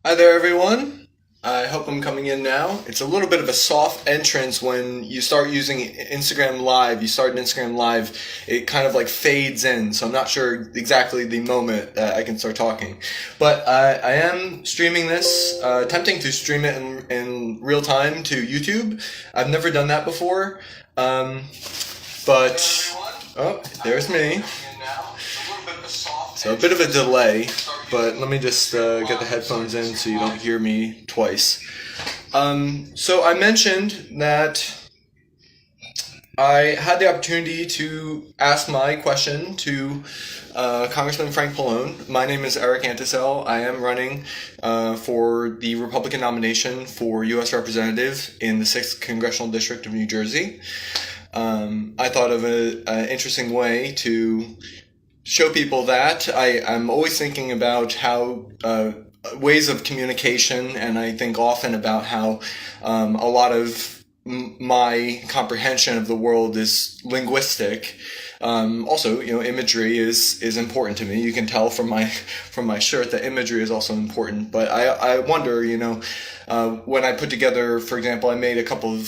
Hi there, everyone. I hope I'm coming in now. It's a little bit of a soft entrance when you start using Instagram Live. You start an Instagram Live, it kind of like fades in, so I'm not sure exactly the moment that I can start talking. But I am streaming this, attempting to stream it in real time to YouTube. I've never done that before, um, but oh, there's me. So a bit of a delay, but let me just get the headphones in so you don't hear me twice. So I mentioned that I had the opportunity to ask my question to Congressman Frank Pallone. My name is Eric Antisell. I am running for the Republican nomination for U.S. Representative in the 6th Congressional District of New Jersey. I thought of an interesting way to show people that I'm always thinking about how ways of communication, and I think often about how a lot of my comprehension of the world is linguistic. Also, imagery is important to me. You can tell from my shirt that imagery is also important. But I wonder, when I put together, for example, I made a couple of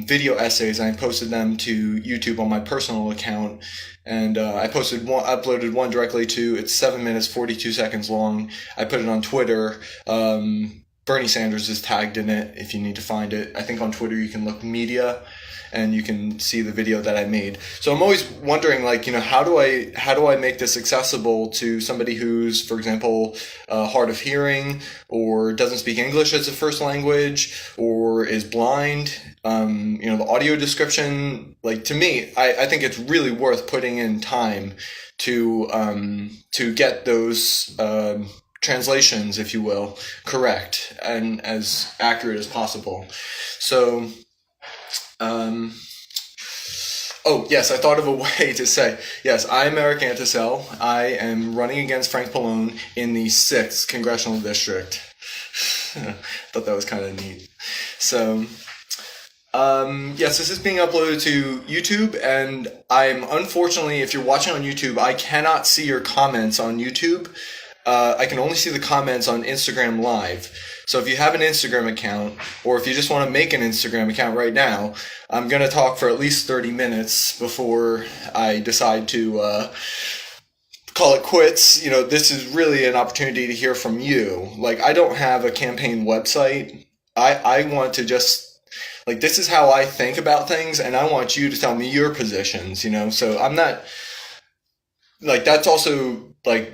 video essays and I posted them to YouTube on my personal account. And I uploaded one directly to, it's 7 minutes, 42 seconds long. I put it on Twitter. Bernie Sanders is tagged in it if you need to find it. I think on Twitter you can look media and you can see the video that I made. So I'm always wondering, how do I make this accessible to somebody who's, for example, hard of hearing, or doesn't speak English as a first language, or is blind? The audio description, to me, I think it's really worth putting in time to get those translations, if you will, correct and as accurate as possible. So. Oh, yes, I thought of a way to say, yes, I'm Eric Antisell. I am running against Frank Pallone in the 6th Congressional District. Thought that was kind of neat. So, yes, this is being uploaded to YouTube, and unfortunately, if you're watching on YouTube, I cannot see your comments on YouTube. I can only see the comments on Instagram Live. So if you have an Instagram account, or if you just want to make an Instagram account right now, I'm going to talk for at least 30 minutes before I decide to call it quits. This is really an opportunity to hear from you. I don't have a campaign website. I want to just, this is how I think about things, and I want you to tell me your positions, So I'm not, that's also,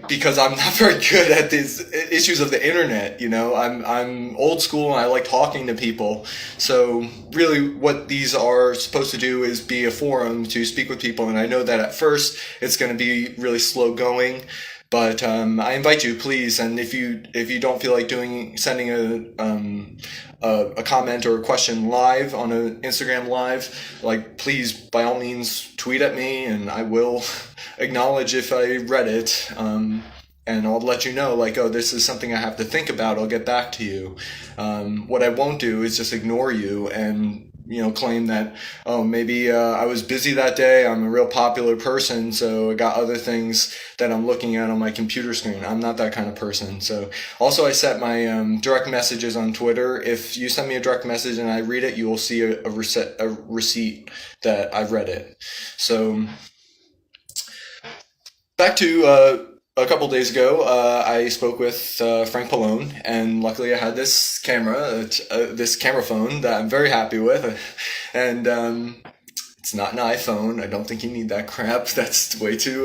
because I'm not very good at these issues of the internet, I'm old school and I like talking to people. So really what these are supposed to do is be a forum to speak with people. And I know that at first it's going to be really slow going, but I invite you, please. And if you don't feel like sending a comment or a question live on an Instagram Live, please, by all means, tweet at me and I will acknowledge if I read it, and I'll let you know, oh, this is something I have to think about. I'll get back to you. What I won't do is just ignore you and claim that, oh, maybe I was busy that day, I'm a real popular person, so I got other things that I'm looking at on my computer screen. I'm not that kind of person. So also I set my direct messages on Twitter. If you send me a direct message and I read it, you will see a receipt that I've read it. So back to a couple days ago, I spoke with Frank Pallone, and luckily I had this camera phone that I'm very happy with, and it's not an iPhone. I don't think you need that crap. That's way too...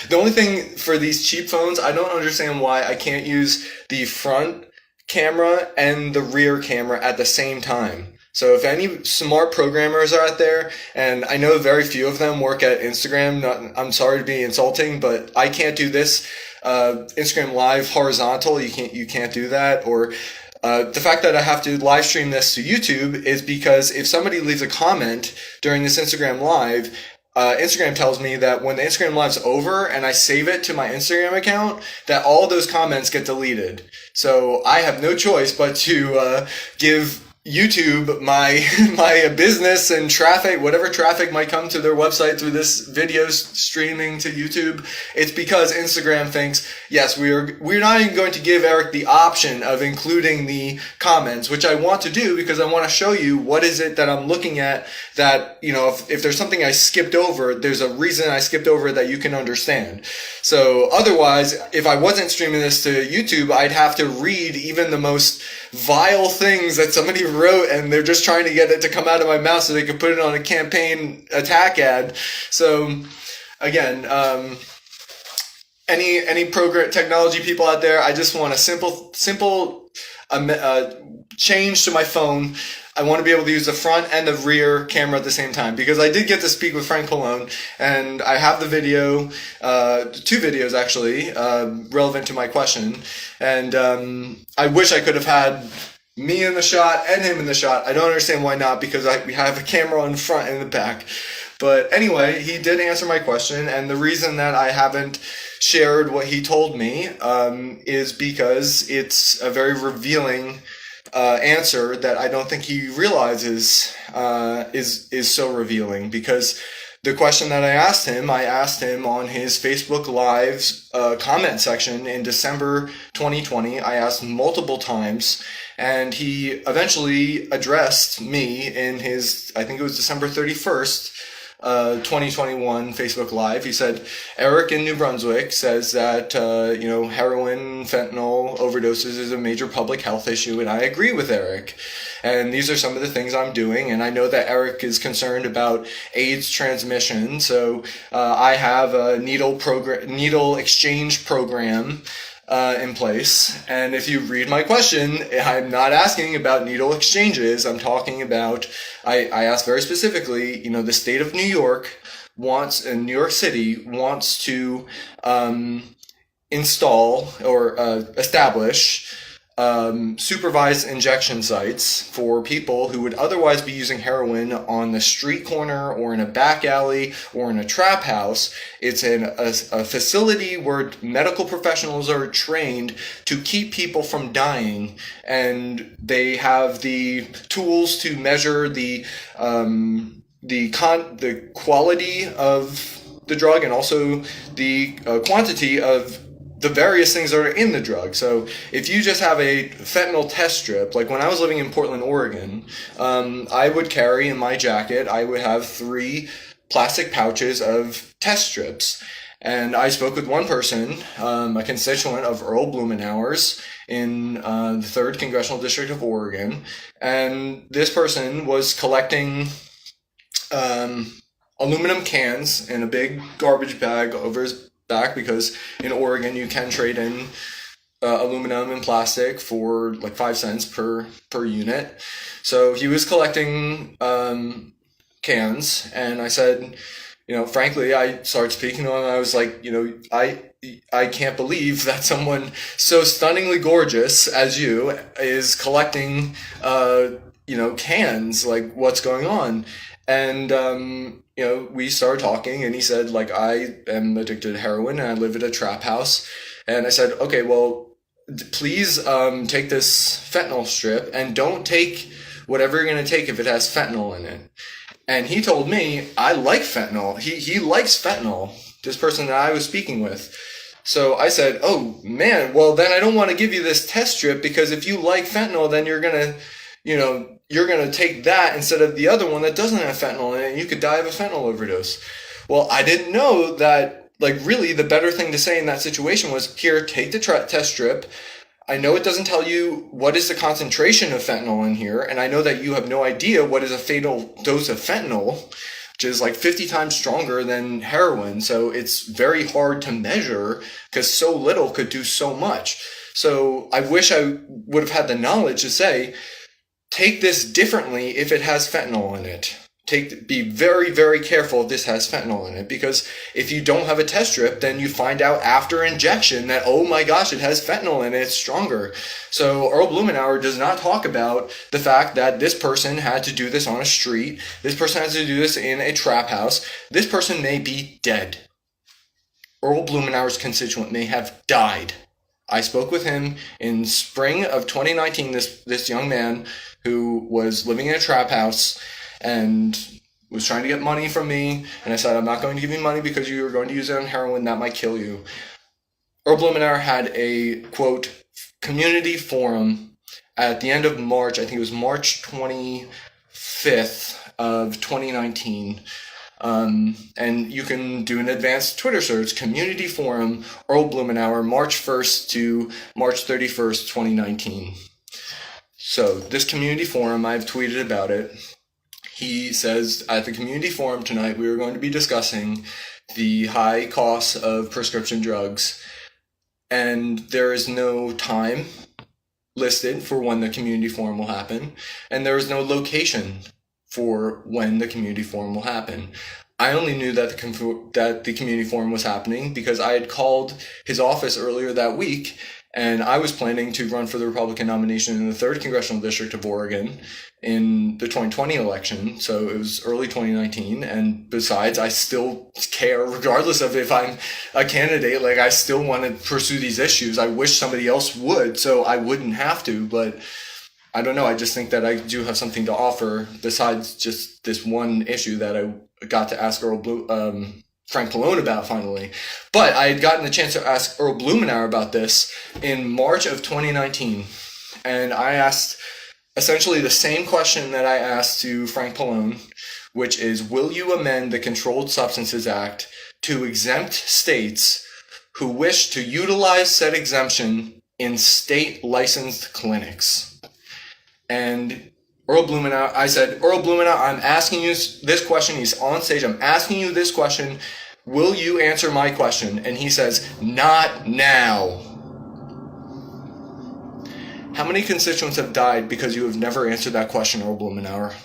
The only thing for these cheap phones, I don't understand why I can't use the front camera and the rear camera at the same time. So if any smart programmers are out there, and I know very few of them work at Instagram, I'm sorry to be insulting, but I can't do this. Instagram Live horizontal, you can't do that. Or the fact that I have to live stream this to YouTube is because if somebody leaves a comment during this Instagram Live, Instagram tells me that when the Instagram Live's over and I save it to my Instagram account, that all of those comments get deleted. So I have no choice but to give YouTube, my business and traffic, whatever traffic might come to their website through this video streaming to YouTube, it's because Instagram thinks, yes, we're not even going to give Eric the option of including the comments, which I want to do because I want to show you what is it that I'm looking at that, if there's something I skipped over, there's a reason I skipped over that you can understand. So otherwise, if I wasn't streaming this to YouTube, I'd have to read even the most vile things that somebody wrote, and they're just trying to get it to come out of my mouth so they can put it on a campaign attack ad. So again, any program technology people out there, I just want a simple change to my phone. I want to be able to use the front and the rear camera at the same time, because I did get to speak with Frank Pallone, and I have the video, 2 videos actually, relevant to my question. And I wish I could have had me in the shot and him in the shot. I don't understand why not, because we have a camera in front and in the back. But anyway, he did answer my question, and the reason that I haven't shared what he told me is because it's a very revealing answer that I don't think he realizes is so revealing. Because the question that I asked him on his Facebook Live's comment section in December 2020. I asked multiple times, and he eventually addressed me in his, I think it was December 31st, 2021 Facebook Live. He said, Eric in New Brunswick says that, heroin, fentanyl overdoses is a major public health issue, and I agree with Eric. And these are some of the things I'm doing, and I know that Eric is concerned about AIDS transmission, so I have a needle exchange program in place. And if you read my question, I'm not asking about needle exchanges. I'm talking about, I asked very specifically, the state of New York New York City wants to install or establish supervised injection sites for people who would otherwise be using heroin on the street corner or in a back alley or in a trap house. It's a facility where medical professionals are trained to keep people from dying, and they have the tools to measure the quality of the drug and also the quantity of the various things that are in the drug. So if you just have a fentanyl test strip, like when I was living in Portland, Oregon, I would carry in my jacket, I would have 3 plastic pouches of test strips. And I spoke with one person, a constituent of Earl Blumenauer's in the 3rd Congressional District of Oregon. And this person was collecting aluminum cans in a big garbage bag over his back, because in Oregon you can trade in aluminum and plastic for like 5 cents per unit. So he was collecting cans, and I said, frankly, I started speaking to him. I was like, I can't believe that someone so stunningly gorgeous as you is collecting cans. Like, what's going on? And we started talking, and he said, like, I am addicted to heroin and I live at a trap house. And I said, okay, well, please take this fentanyl strip, and don't take whatever you're going to take if it has fentanyl in it. And he told me, I like fentanyl. He likes fentanyl, this person that I was speaking with. So I said, oh man, well then I don't want to give you this test strip, because if you like fentanyl, then you're going to take that instead of the other one that doesn't have fentanyl in it, and you could die of a fentanyl overdose. Well, I didn't know that, like, really the better thing to say in that situation was, here, take the test strip. I know it doesn't tell you what is the concentration of fentanyl in here, and I know that you have no idea what is a fatal dose of fentanyl, which is like 50 times stronger than heroin. So it's very hard to measure, because so little could do so much. So I wish I would have had the knowledge to say, take this differently if it has fentanyl in it. Be very, very careful if this has fentanyl in it, because if you don't have a test strip, then you find out after injection that, oh my gosh, it has fentanyl in it, it's stronger. So Earl Blumenauer does not talk about the fact that this person had to do this on a street, this person has to do this in a trap house, this person may be dead. Earl Blumenauer's constituent may have died I spoke with him in spring of 2019, this young man who was living in a trap house and was trying to get money from me. And I said, I'm not going to give you money because you are going to use it on heroin. That might kill you. Earl Blumenauer had a, quote, community forum at the end of March. I think it was March 25th of 2019. And you can do an advanced Twitter search, Community Forum, Earl Blumenauer, March 1st to March 31st, 2019. So this community forum, I've tweeted about it. He says, at the community forum tonight, we are going to be discussing the high costs of prescription drugs. And there is no time listed for when the community forum will happen. And there is no location for when the community forum will happen. I only knew that the community forum was happening because I had called his office earlier that week, and I was planning to run for the Republican nomination in the 3rd Congressional District of Oregon in the 2020 election. So it was early 2019. And besides, I still care, regardless of if I'm a candidate, like I still want to pursue these issues. I wish somebody else would, so I wouldn't have to, but I don't know. I just think that I do have something to offer besides just this one issue that I got to ask Frank Pallone about finally. But I had gotten the chance to ask Earl Blumenauer about this in March of 2019. And I asked essentially the same question that I asked to Frank Pallone, which is, will you amend the Controlled Substances Act to exempt states who wish to utilize said exemption in state licensed clinics? And Earl Blumenauer, I said, Earl Blumenauer, I'm asking you this question. He's on stage. I'm asking you this question. Will you answer my question? And he says, not now. How many constituents have died because you have never answered that question, Earl Blumenauer?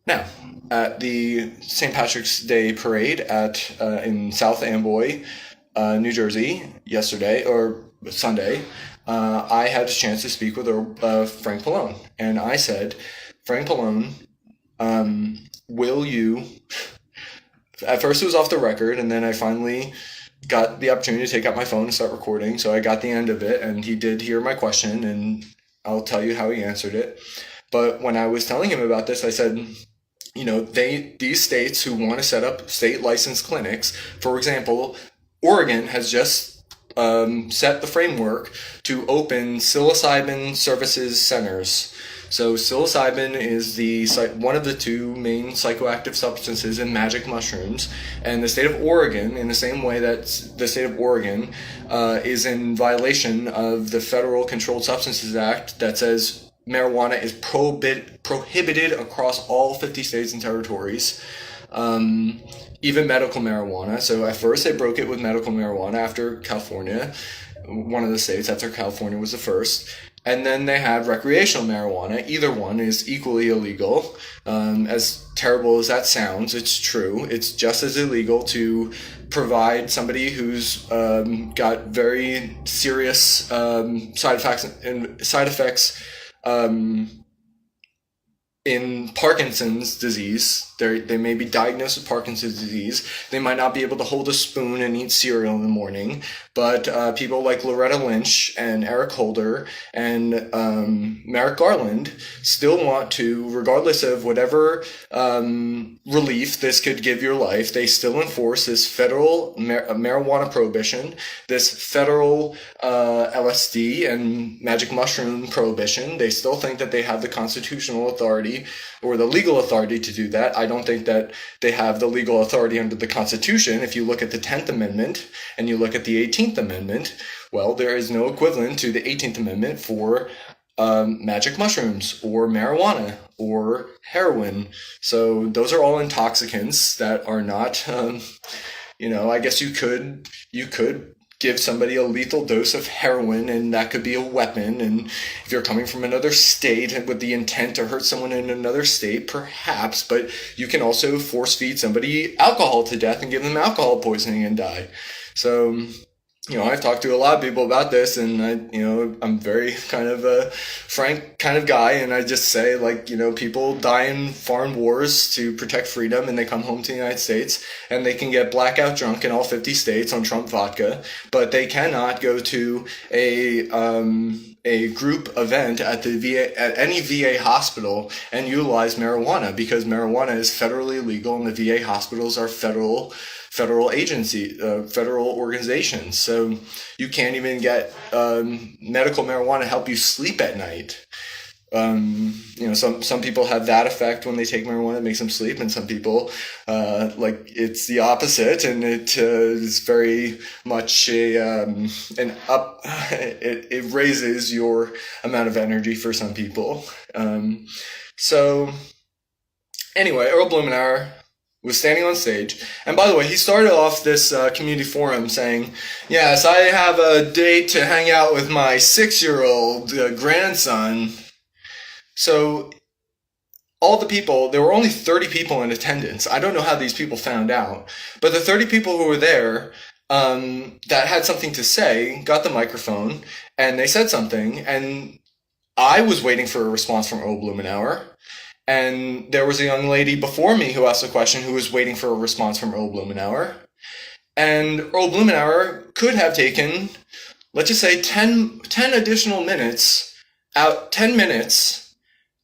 Now, at the St. Patrick's Day parade in South Amboy, New Jersey, yesterday, or Sunday, I had a chance to speak with Frank Pallone. And I said, Frank Pallone, will you... At first it was off the record, and then I finally got the opportunity to take out my phone and start recording. So I got the end of it, and he did hear my question, and I'll tell you how he answered it. But when I was telling him about this, I said, you know, these states who want to set up state licensed clinics, for example, Oregon has just set the framework to open psilocybin services centers. So psilocybin is one of the two main psychoactive substances in magic mushrooms, and the state of Oregon, in the same way that the state of Oregon is in violation of the Federal Controlled Substances Act that says marijuana is prohibited across all 50 states and territories. Even medical marijuana. So at first they broke it with medical marijuana after California, one of the states after California was the first. And then they had recreational marijuana. Either one is equally illegal. As terrible as that sounds, it's true. It's just as illegal to provide somebody who's got very serious side effects in Parkinson's disease. They may be diagnosed with Parkinson's disease. They might not be able to hold a spoon and eat cereal in the morning, but people like Loretta Lynch and Eric Holder and Merrick Garland still want to, regardless of whatever relief this could give your life, they still enforce this federal marijuana prohibition, this federal LSD and magic mushroom prohibition. They still think that they have the constitutional authority or the legal authority to do that. I don't think that they have the legal authority under the Constitution. If you look at the 10th Amendment and you look at the 18th Amendment, well, there is no equivalent to the 18th Amendment for magic mushrooms or marijuana or heroin. So those are all intoxicants that are not, I guess you could give somebody a lethal dose of heroin, and that could be a weapon. And if you're coming from another state with the intent to hurt someone in another state, perhaps, but you can also force feed somebody alcohol to death and give them alcohol poisoning and die. So I've talked to a lot of people about this, and I'm very kind of a frank kind of guy, and I just say, like, people die in foreign wars to protect freedom, and they come home to the United States, and they can get blackout drunk in all 50 states on Trump vodka, but they cannot go to a group event at the VA, at any VA hospital, and utilize marijuana, because marijuana is federally legal, and the VA hospitals are federal agency, federal organizations. So you can't even get medical marijuana to help you sleep at night. Some people have that effect when they take marijuana, it makes them sleep, and some people, it's the opposite, and it is very much it raises your amount of energy for some people. So anyway, Earl Blumenauer was standing on stage. And by the way, he started off this community forum saying, yes, I have a date to hang out with my 6-year-old grandson. So all the people, there were only 30 people in attendance. I don't know how these people found out, but the 30 people who were there that had something to say got the microphone, and they said something, and I was waiting for a response from Earl Blumenauer. And there was a young lady before me who asked a question who was waiting for a response from Earl Blumenauer. And Earl Blumenauer could have taken, let's just say 10 additional minutes, 10 minutes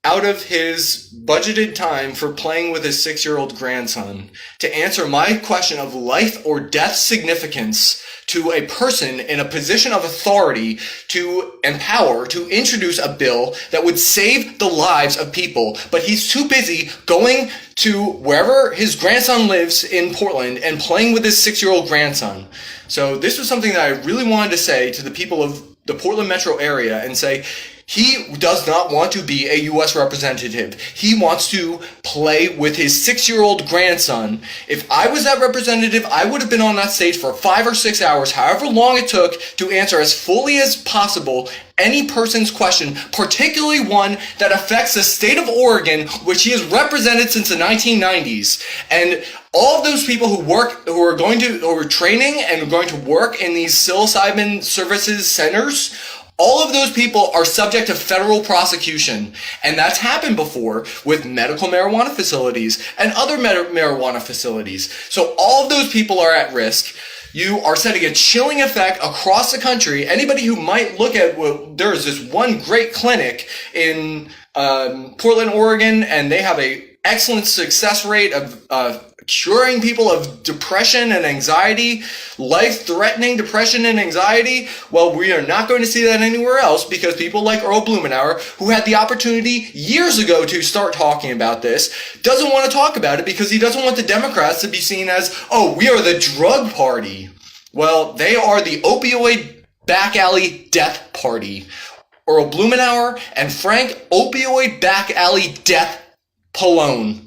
out of his budgeted time for playing with his 6-year-old grandson to answer my question of life or death significance to a person in a position of authority to empower, to introduce a bill that would save the lives of people. But he's too busy going to wherever his grandson lives in Portland and playing with his 6-year-old grandson. So this was something that I really wanted to say to the people of the Portland metro area and say, he does not want to be a U.S. representative. He wants to play with his 6-year-old grandson. If I was that representative, I would have been on that stage for 5 or 6 hours, however long it took, to answer as fully as possible any person's question, particularly one that affects the state of Oregon, which he has represented since the 1990s. And all of those people who are training and are going to work in these psilocybin services centers, all of those people are subject to federal prosecution, and that's happened before with medical marijuana facilities and other marijuana facilities. So all of those people are at risk. You are setting a chilling effect across the country. Anybody who might look at, well, there's this one great clinic in Portland, Oregon, and they have a excellent success rate of curing people of depression and anxiety, life-threatening depression and anxiety. Well, we are not going to see that anywhere else, because people like Earl Blumenauer, who had the opportunity years ago to start talking about this, doesn't want to talk about it because he doesn't want the Democrats to be seen as, oh, we are the drug party. Well, they are the opioid back alley death party. Earl Blumenauer and Frank Opioid Back Alley Death Pallone.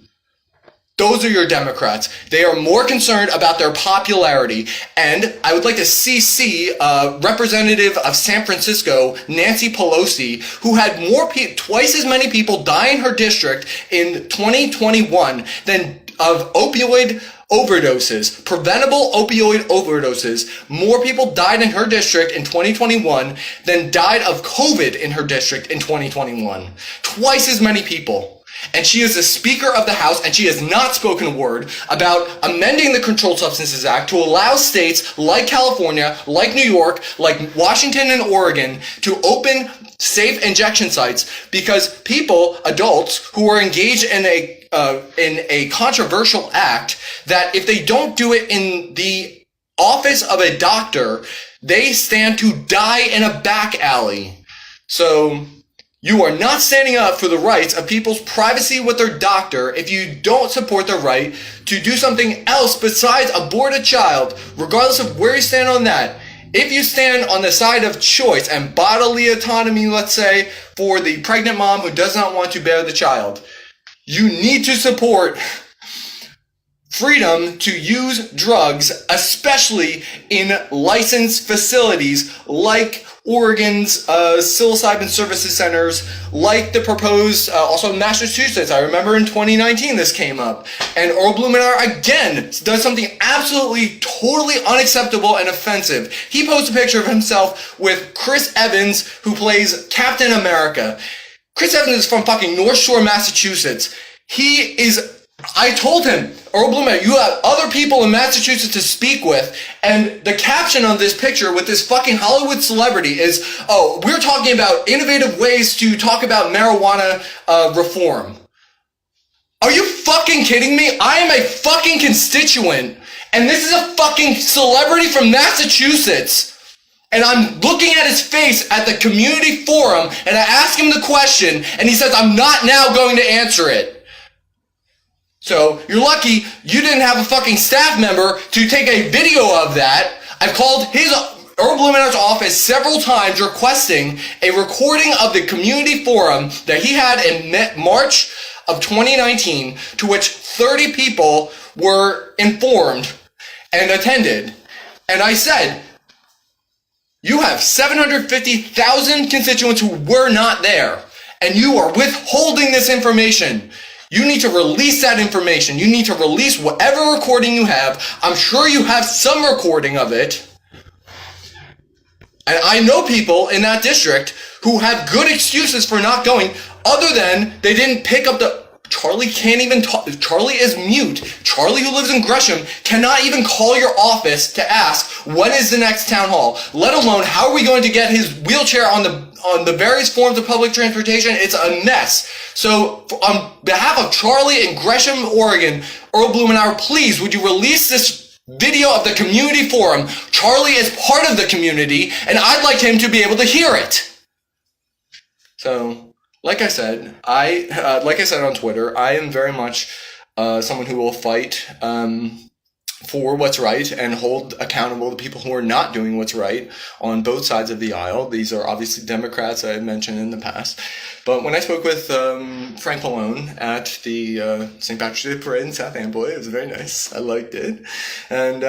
Those are your Democrats. They are more concerned about their popularity. And I would like to CC Representative of San Francisco, Nancy Pelosi, who had twice as many people die in her district in 2021 than of opioid overdoses, preventable opioid overdoses. More people died in her district in 2021 than died of COVID in her district in 2021. Twice as many people. And she is the Speaker of the House, and she has not spoken a word about amending the Controlled Substances Act to allow states like California, like New York, like Washington and Oregon to open safe injection sites, because people, adults, who are engaged in a controversial act, that if they don't do it in the office of a doctor, they stand to die in a back alley. So you are not standing up for the rights of people's privacy with their doctor if you don't support their right to do something else besides abort a child, regardless of where you stand on that. If you stand on the side of choice and bodily autonomy, let's say, for the pregnant mom who does not want to bear the child, you need to support freedom to use drugs, especially in licensed facilities like Oregon's psilocybin services centers, like the proposed, also Massachusetts. I remember in 2019 this came up. And Earl Blumenauer, again, does something absolutely, totally unacceptable and offensive. He posts a picture of himself with Chris Evans, who plays Captain America. Chris Evans is from fucking North Shore, Massachusetts. I told him, Earl Blumenauer, you have other people in Massachusetts to speak with, and the caption on this picture with this fucking Hollywood celebrity is, oh, we're talking about innovative ways to talk about marijuana reform. Are you fucking kidding me? I am a fucking constituent, and this is a fucking celebrity from Massachusetts, and I'm looking at his face at the community forum, and I ask him the question, and he says, I'm not now going to answer it. So, you're lucky you didn't have a fucking staff member to take a video of that. I've called Earl Blumenauer's office several times requesting a recording of the community forum that he had in March of 2019, to which 30 people were informed and attended. And I said, you have 750,000 constituents who were not there, and you are withholding this information. You need to release that information. You need to release whatever recording you have. I'm sure you have some recording of it. And I know people in that district who have good excuses for not going, other than they didn't pick up the... Charlie can't even talk. Charlie is mute. Charlie, who lives in Gresham, cannot even call your office to ask, when is the next town hall? Let alone, how are we going to get his wheelchair on the various forms of public transportation? It's a mess. So, on behalf of Charlie in Gresham, Oregon, Earl Blumenauer, please, would you release this video of the community forum? Charlie is part of the community, and I'd like him to be able to hear it. So... Like I said on Twitter, I am very much someone who will fight for what's right and hold accountable the people who are not doing what's right on both sides of the aisle. These are obviously Democrats I had mentioned in the past. But when I spoke with Frank Pallone at the St. Patrick's Day Parade in South Amboy, it was very nice. I liked it. And...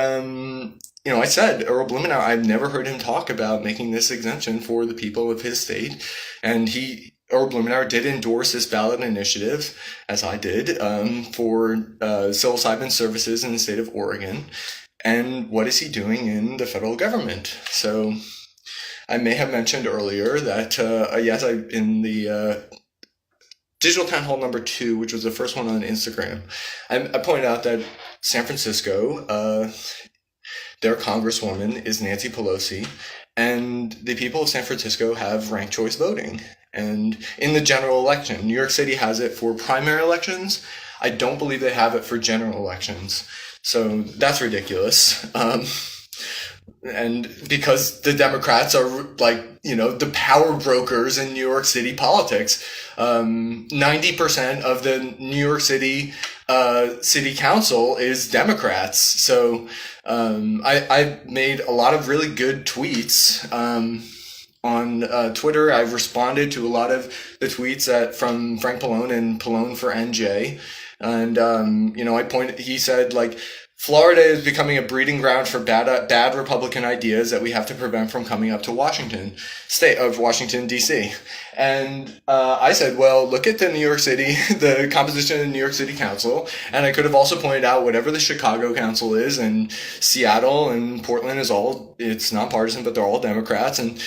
I said, Earl Blumenauer, I've never heard him talk about making this exemption for the people of his state. And Earl Blumenauer did endorse this ballot initiative, as I did, for psilocybin services in the state of Oregon. And what is he doing in the federal government? So I may have mentioned earlier that, in the Digital Town Hall number 2, which was the first one on Instagram, I pointed out that San Francisco, their congresswoman is Nancy Pelosi, and the people of San Francisco have ranked choice voting. And in the general election, New York City has it for primary elections. I don't believe they have it for general elections. So that's ridiculous. And because the Democrats are the power brokers in New York City politics, 90% of the New York City city council is Democrats. So I made a lot of really good tweets on Twitter. I've responded to a lot of the tweets from Frank Pallone and Pallone for NJ. And, he said, Florida is becoming a breeding ground for bad Republican ideas that we have to prevent from coming up to Washington D.C. And I said, well, look at the the composition of the New York City Council. And I could have also pointed out whatever the Chicago Council is, and Seattle and Portland it's nonpartisan, but they're all Democrats. And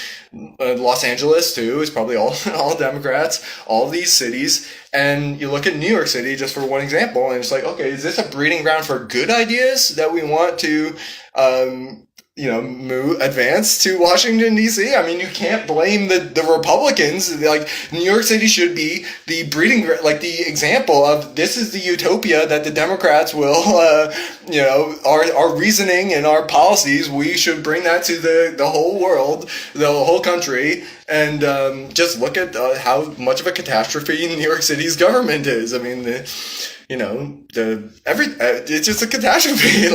Los Angeles, too, is probably all Democrats. All these cities. And you look at New York City, just for one example, and it's okay, is this a breeding ground for good ideas that we want to, advance to Washington, D.C.? I mean, you can't blame the Republicans. New York City should be the breeding, the example of this is the utopia that the Democrats will, our reasoning and our policies, we should bring that to the whole world, the whole country. And just look at how much of a catastrophe New York City's government is. I mean, it's just a catastrophe.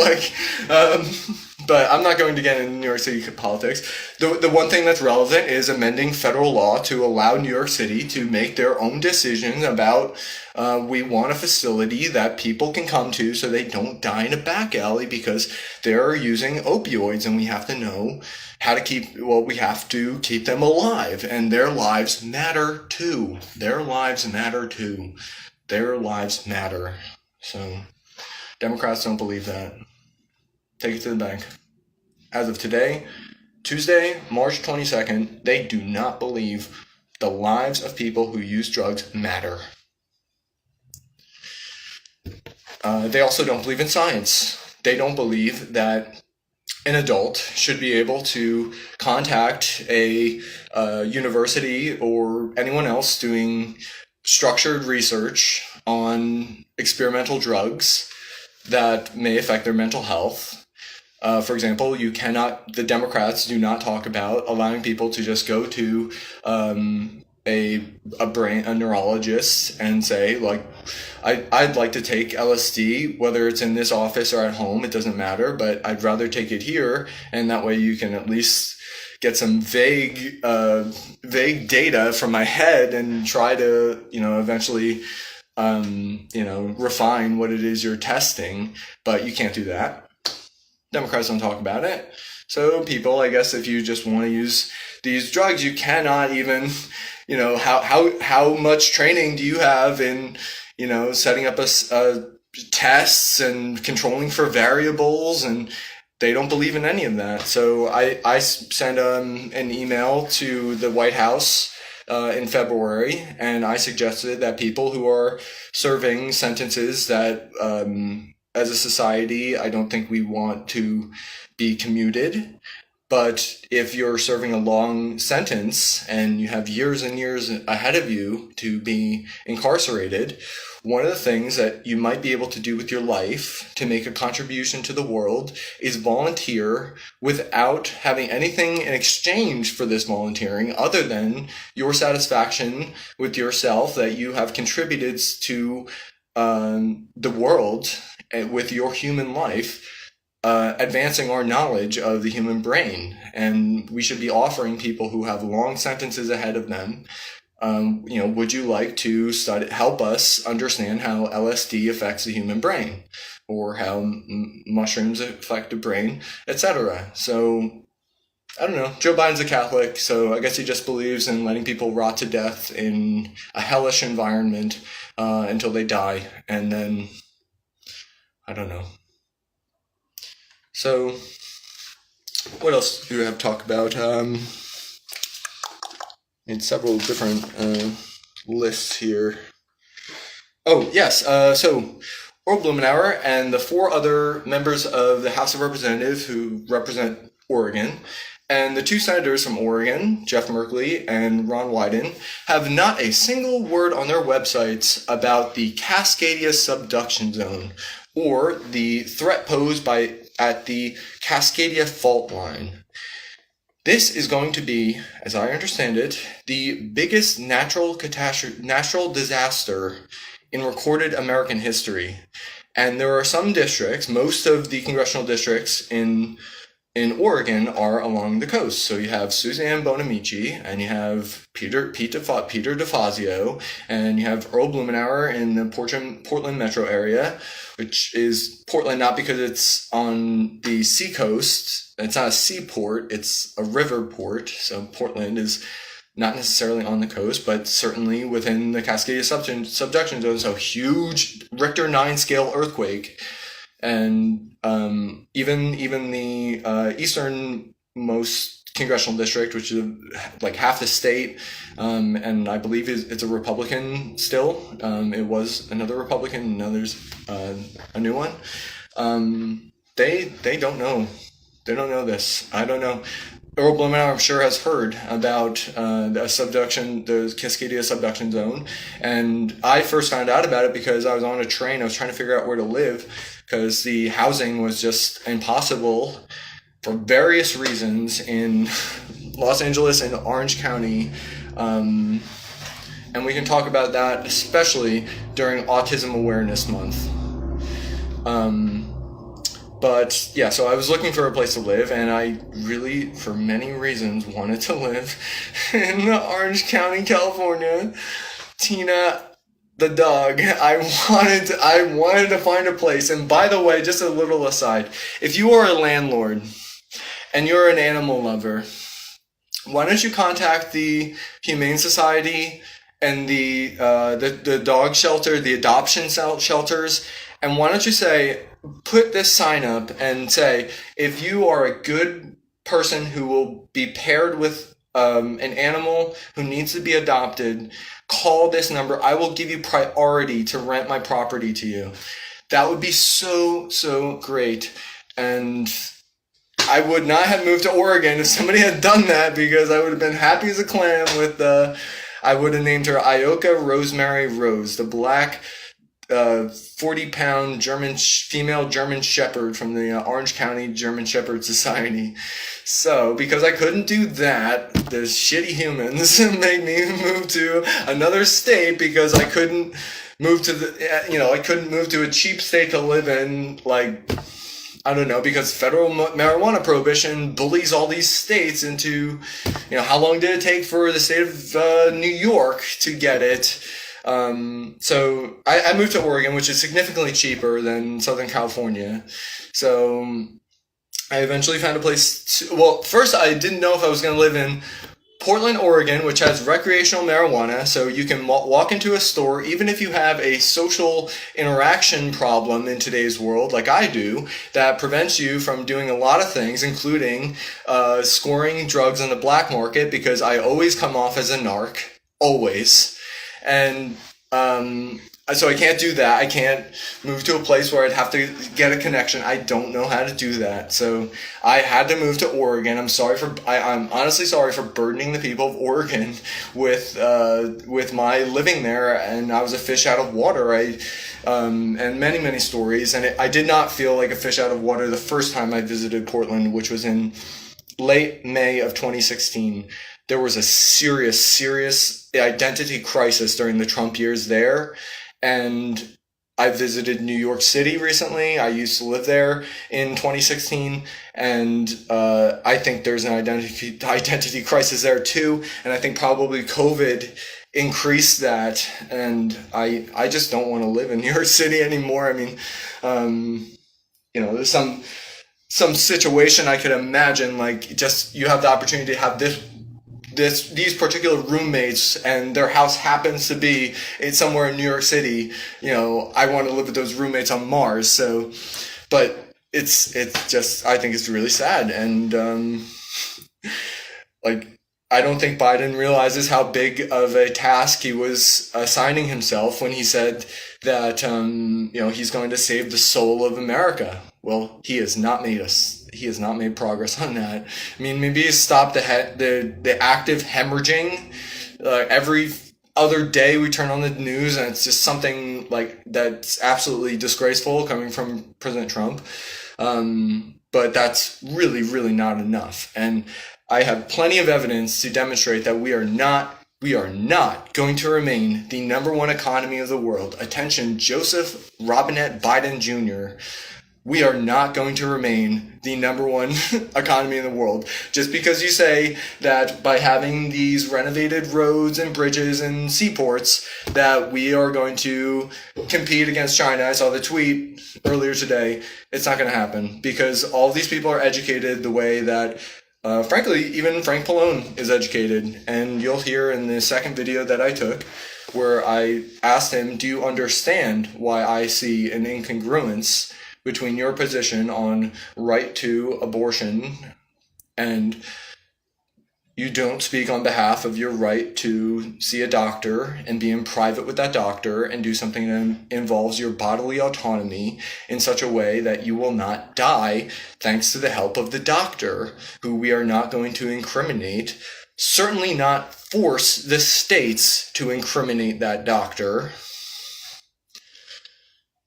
But I'm not going to get into New York City politics. The one thing that's relevant is amending federal law to allow New York City to make their own decisions about we want a facility that people can come to so they don't die in a back alley because they're using opioids, and we have to know how to we have to keep them alive, and their lives matter too. Their lives matter too. Their lives matter. So Democrats don't believe that. Take it to the bank. As of today, Tuesday, March 22nd, they do not believe the lives of people who use drugs matter. They also don't believe in science. They don't believe that an adult should be able to contact a university or anyone else doing structured research on experimental drugs that may affect their mental health. For example, the Democrats do not talk about allowing people to just go to a neurologist and say, like, I'd like to take LSD, whether it's in this office or at home, it doesn't matter, but I'd rather take it here, and that way you can at least get some vague data from my head and try to, eventually, refine what it is you're testing, but you can't do that. Democrats don't talk about it. So people, I guess, if you just want to use these drugs, you cannot even, how much training do you have in, setting up tests and controlling for variables, and they don't believe in any of that. So I sent an email to the White House in February, and I suggested that people who are serving sentences that as a society, I don't think we want to be commuted. But if you're serving a long sentence and you have years and years ahead of you to be incarcerated, one of the things that you might be able to do with your life to make a contribution to the world is volunteer without having anything in exchange for this volunteering other than your satisfaction with yourself that you have contributed to the world with your human life, advancing our knowledge of the human brain. And we should be offering people who have long sentences ahead of them, would you like to help us understand how LSD affects the human brain, or how mushrooms affect the brain, etc. So, I don't know. Joe Biden's a Catholic, so I guess he just believes in letting people rot to death in a hellish environment until they die, and then I don't know. So, what else do we have to talk about? In several different lists here. Oh, yes. So, Earl Blumenauer and the 4 other members of the House of Representatives who represent Oregon, and the 2 senators from Oregon, Jeff Merkley and Ron Wyden, have not a single word on their websites about the Cascadia subduction zone, or the threat posed at the Cascadia fault line. This is going to be, as I understand it, the biggest natural disaster in recorded American history. And there are some districts, most of the congressional districts in Oregon are along the coast. So you have Suzanne Bonamici, and you have Peter DeFazio, and you have Earl Blumenauer in the Portland metro area, which is Portland not because it's on the seacoast. It's not a seaport, it's a river port. So Portland is not necessarily on the coast, but certainly within the Cascadia subduction zone. So huge Richter 9 scale earthquake. And even the easternmost congressional district, which is like half the state, and I believe it's a Republican still. It was another Republican, now there's a new one. They don't know. They don't know this. I don't know. Earl Blumenauer, I'm sure, has heard about the Cascadia subduction zone. And I first found out about it because I was on a train. I was trying to figure out where to live because the housing was just impossible for various reasons in Los Angeles and Orange County. And we can talk about that, especially during Autism Awareness Month. But yeah, so I was looking for a place to live, and I really, for many reasons, wanted to live in Orange County, California. Tina, the dog. I wanted to find a place. And by the way, just a little aside, if you are a landlord and you're an animal lover, why don't you contact the Humane Society and the dog shelter, the adoption shelters, and why don't you say, put this sign up and say, if you are a good person who will be paired with an animal who needs to be adopted, call this number. I will give you priority to rent my property to you. That would be so great. And I would not have moved to Oregon if somebody had done that, because I would have been happy as a clam with I would have named her Ioka Rosemary Rose, the black 40-pound female German Shepherd from the Orange County German Shepherd Society. So, because I couldn't do that, the shitty humans made me move to another state, because I couldn't move to I couldn't move to a cheap state to live in, like, I don't know, because federal marijuana prohibition bullies all these states into, how long did it take for the state of New York to get it? So I moved to Oregon, which is significantly cheaper than Southern California. So I eventually found a place well, first I didn't know if I was going to live in Portland, Oregon, which has recreational marijuana, so you can walk into a store, even if you have a social interaction problem in today's world, like I do, that prevents you from doing a lot of things, including scoring drugs on the black market, because I always come off as a narc, always. And so I can't do that. I can't move to a place where I'd have to get a connection. I don't know how to do that. So I had to move to Oregon. I'm honestly sorry for burdening the people of Oregon with my living there. And I was a fish out of water. And many stories. And I did not feel like a fish out of water the first time I visited Portland, which was in late May of 2016. There was a serious identity crisis during the Trump years there. And I visited New York City recently. I used to live there in 2016. And I think there's an identity crisis there too. And I think probably COVID increased that. And I just don't want to live in New York City anymore. I mean, there's some situation I could imagine, like, just you have the opportunity to have these particular roommates, and their house happens to be somewhere in New York City. I want to live with those roommates on Mars. So, but it's just, I think it's really sad. And I don't think Biden realizes how big of a task he was assigning himself when he said that he's going to save the soul of America. Well, he has not made progress on that. I mean, maybe he stopped the active hemorrhaging. Every other day we turn on the news and it's just something like that's absolutely disgraceful coming from President Trump. But that's really not enough. And I have plenty of evidence to demonstrate that we are not going to remain the number one economy of the world. Attention, Joseph Robinette Biden Jr. We are not going to remain the number one economy in the world. Just because you say that by having these renovated roads and bridges and seaports that we are going to compete against China. I saw the tweet earlier today. It's not going to happen, because all of these people are educated the way that frankly, even Frank Pallone is educated. And you'll hear in the second video that I took where I asked him, do you understand why I see an incongruence between your position on right to abortion and you don't speak on behalf of your right to see a doctor and be in private with that doctor and do something that involves your bodily autonomy in such a way that you will not die thanks to the help of the doctor, who we are not going to incriminate, certainly not force the states to incriminate that doctor.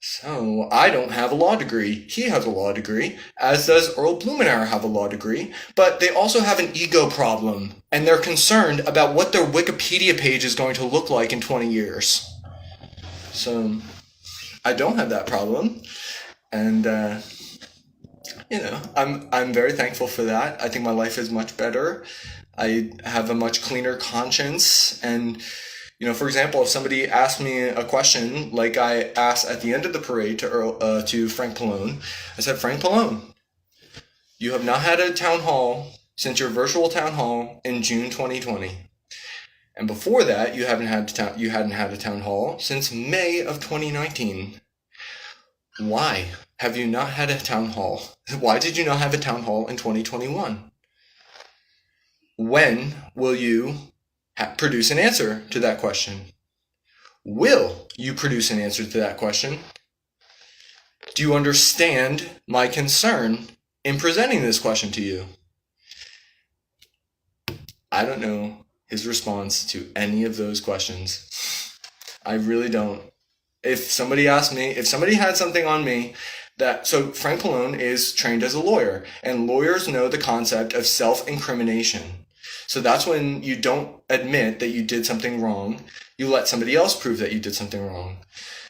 So, I don't have a law degree. He has a law degree, as does Earl Blumenauer have a law degree, but they also have an ego problem, and they're concerned about what their Wikipedia page is going to look like in 20 years. So, I don't have that problem, and I'm very thankful for that. I think my life is much better. I have a much cleaner conscience. And, for example, if somebody asked me a question like I asked at the end of the parade to Frank Pallone, I said, Frank Pallone, you have not had a town hall since your virtual town hall in June 2020. And before that, you hadn't had a town hall since May of 2019. Why have you not had a town hall? Why did you not have a town hall in 2021? When will you produce an answer to that question? Will you produce an answer to that question? Do you understand my concern in presenting this question to you? I don't know his response to any of those questions. I really don't. If somebody asked me, if somebody had something on me so Frank Pallone is trained as a lawyer, and lawyers know the concept of self-incrimination. So that's when you don't admit that you did something wrong. You let somebody else prove that you did something wrong.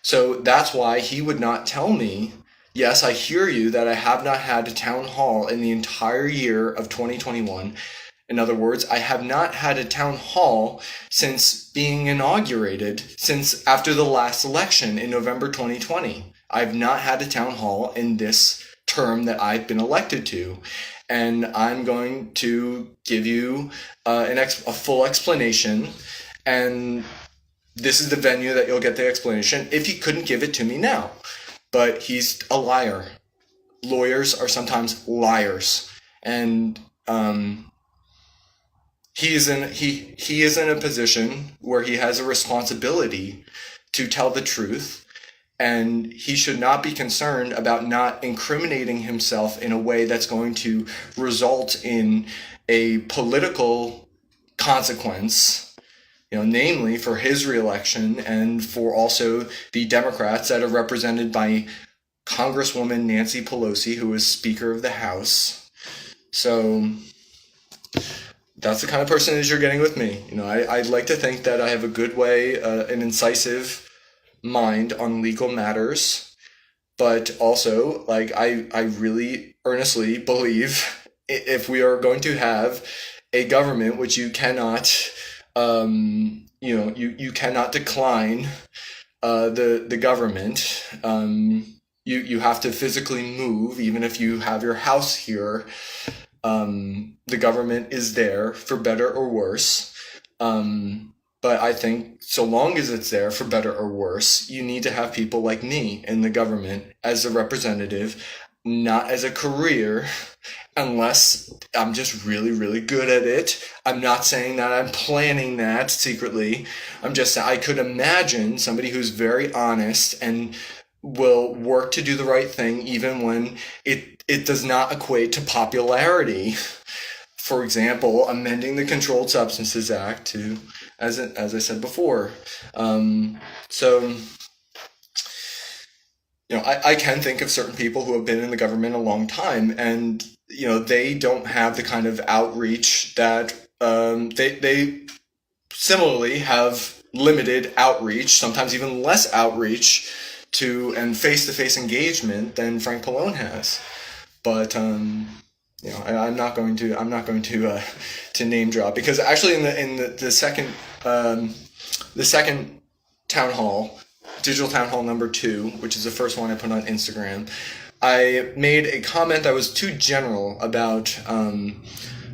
So that's why he would not tell me, yes, I hear you that I have not had a town hall in the entire year of 2021. In other words, I have not had a town hall since being inaugurated, since after the last election in November 2020. I've not had a town hall in this term that I've been elected to. And I'm going to give you a full explanation. And this is the venue that you'll get the explanation if he couldn't give it to me now. But he's a liar. Lawyers are sometimes liars. And he is in a position where he has a responsibility to tell the truth, and he should not be concerned about not incriminating himself in a way that's going to result in a political consequence, namely for his reelection and for also the Democrats that are represented by Congresswoman Nancy Pelosi, who is Speaker of the House. So that's the kind of person that you're getting with me. I'd like to think that I have a good way, an incisive mind on legal matters, but also, I really earnestly believe if we are going to have a government which you cannot, you cannot decline the government. You have to physically move, even if you have your house here. The government is there for better or worse. But I think so long as it's there for better or worse, you need to have people like me in the government as a representative, not as a career, unless I'm just really, really good at it. I'm not saying that I'm planning that secretly. I'm just saying I could imagine somebody who's very honest and will work to do the right thing even when it does not equate to popularity. For example, amending the Controlled Substances Act to, as I said before. I can think of certain people who have been in the government a long time, and they don't have the kind of outreach that they similarly have limited outreach, sometimes even less outreach to and face-to-face engagement than Frank Pallone has. But I'm not going to name drop, because actually in the second town hall, digital town hall number 2, which is the first one I put on Instagram, I made a comment that was too general about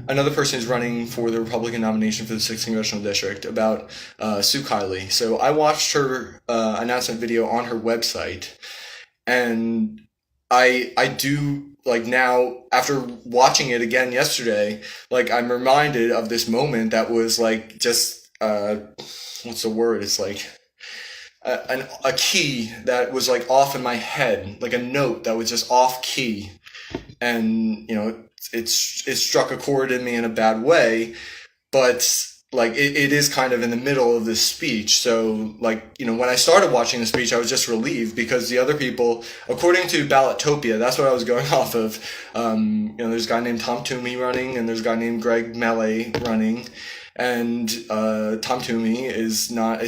another person who's running for the Republican nomination for the 6th Congressional District, about Sue Kiley. So I watched her announcement video on her website, and I do, now, after watching it again yesterday, I'm reminded of this moment that was just, what's the word? It's a key that was off in my head, a note that was just off key. And, it struck a chord in me in a bad way, but it is kind of in the middle of this speech. So when I started watching the speech, I was just relieved, because the other people, according to Ballotopia, that's what I was going off of. There's a guy named Tom Toomey running, and there's a guy named Greg Melee running. And Tom Toomey is not a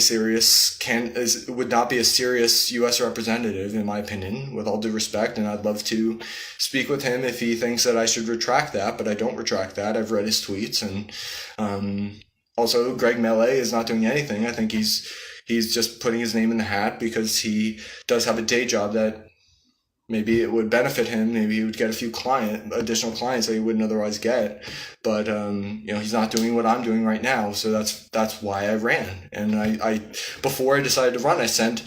would not be a serious U.S. representative, in my opinion, with all due respect. And I'd love to speak with him if he thinks that I should retract that, but I don't retract that. I've read his tweets, and also Greg Millet is not doing anything. I think he's just putting his name in the hat because he does have a day job that maybe it would benefit him. Maybe he would get a few additional clients that he wouldn't otherwise get. But he's not doing what I'm doing right now. So that's why I ran. And I before I decided to run, I sent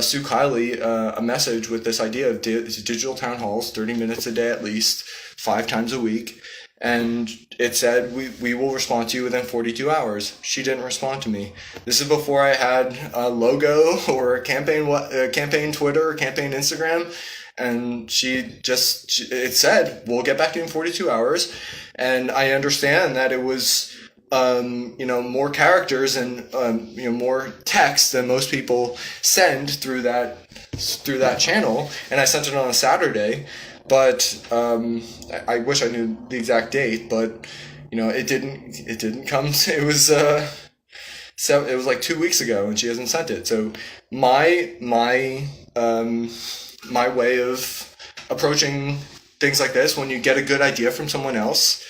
Sue Kiley a message with this idea of digital town halls, 30 minutes a day at least, 5 times a week. And it said, we will respond to you within 42 hours. She didn't respond to me. This is before I had a logo or a campaign Twitter or campaign Instagram. And it said, we'll get back to you in 42 hours. And I understand that it was, more characters and, more text than most people send through that channel. And I sent it on a Saturday. But I wish I knew the exact date, but it didn't come. It was like 2 weeks ago, and she hasn't sent it. So my way of approaching things like this, when you get a good idea from someone else,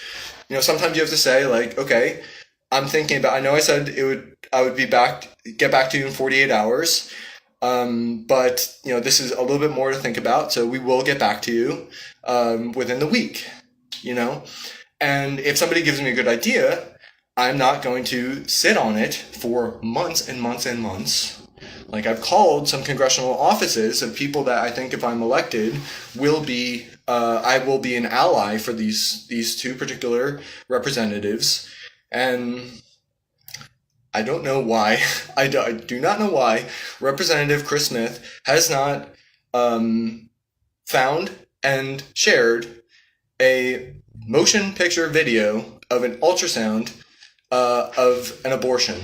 sometimes you have to say, like, okay, I'm thinking about. I know I said I would get back to you in 48 hours. But this is a little bit more to think about. So we will get back to you, within the week, and if somebody gives me a good idea, I'm not going to sit on it for months and months and months. Like, I've called some congressional offices of people that I think if I'm elected I will be an ally for these 2 particular representatives. And I don't know why. I do not know why Representative Chris Smith has not found and shared a motion picture video of an ultrasound of an abortion.